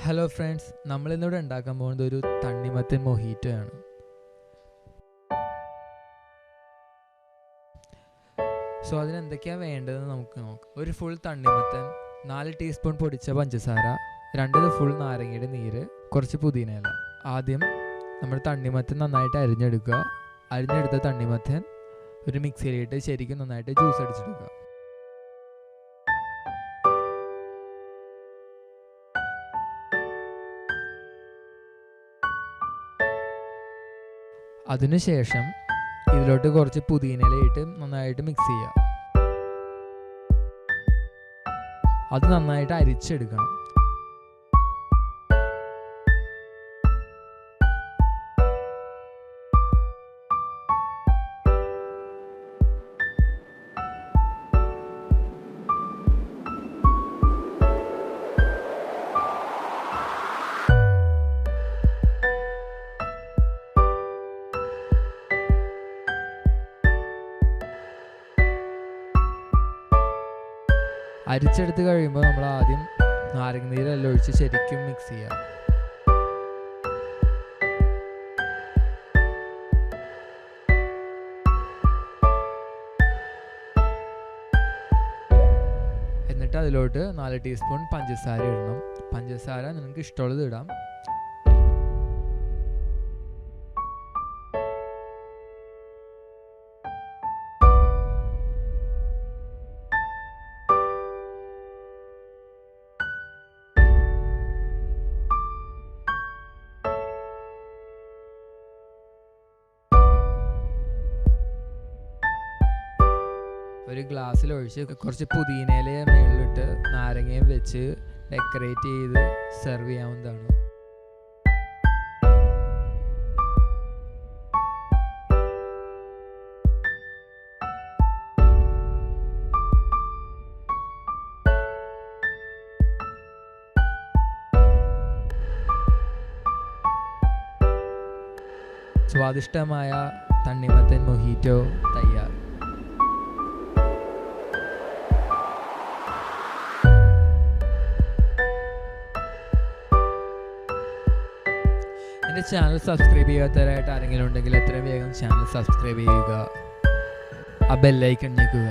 Hello friends, നമ്മളിന്നിവിടെ ഉണ്ടാക്കാൻ പോകുന്നത് ഒരു തണ്ണിമത്തൻ മൊഹീറ്റോ ആണ്. സോ അതിനെന്തൊക്കെയാണ് വേണ്ടതെന്ന് നമുക്ക് നോക്കാം. ഒരു ഫുൾ തണ്ണിമത്തൻ, 4 ടീസ്പൂൺ പൊടിച്ച പഞ്ചസാര, 2 ഫുൾ നാരങ്ങയുടെ നീര്, കുറച്ച് പുതിന ഇല. ആദ്യം നമ്മൾ തണ്ണിമത്തൻ നന്നായിട്ട് അരിഞ്ഞെടുക്കുക. അരിഞ്ഞെടുത്ത തണ്ണിമത്തൻ ഒരു മിക്സിയിലിട്ട് ശരിക്കും നന്നായിട്ട് ജ്യൂസ് അടിച്ചെടുക്കുക. അതിനുശേഷം ഇതിലോട്ട് കുറച്ച് പുതിനയിലയിട്ട് നന്നായിട്ട് മിക്സ് ചെയ്യുക. അത് നന്നായിട്ട് അരിച്ചെടുക്കണം. അരിച്ചെടുത്ത് കഴിയുമ്പോൾ നമ്മൾ ആദ്യം നാരങ്ങ നീരെല്ലാം ഒഴിച്ച് ശരിക്കും മിക്സ് ചെയ്യുക. എന്നിട്ട് അതിലോട്ട് 4 ടീസ്പൂൺ പഞ്ചസാര ഇടണം. പഞ്ചസാര നിങ്ങൾക്ക് ഇഷ്ടമുള്ളത് ഇടാം. ഒരു ഗ്ലാസ്സിൽ ഒഴിച്ച് കുറച്ച് പുതിനയില മുകളിലിട്ട് നാരങ്ങയും വെച്ച് ഡെക്കറേറ്റ് ചെയ്ത് സെർവ് ചെയ്യാവുന്നതാണ്. സ്വാദിഷ്ടമായ തണ്ണിമത്തൻ മൊഹീറ്റോ തയ്യാർ. എൻ്റെ ചാനൽ സബ്സ്ക്രൈബ് ചെയ്യാത്തവരായിട്ട് ആരെങ്കിലും ഉണ്ടെങ്കിൽ എത്രയും വേഗം ചാനൽ സബ്സ്ക്രൈബ് ചെയ്യുക. ആ ബെല്ലൈക്കൺ ഞെക്കുക.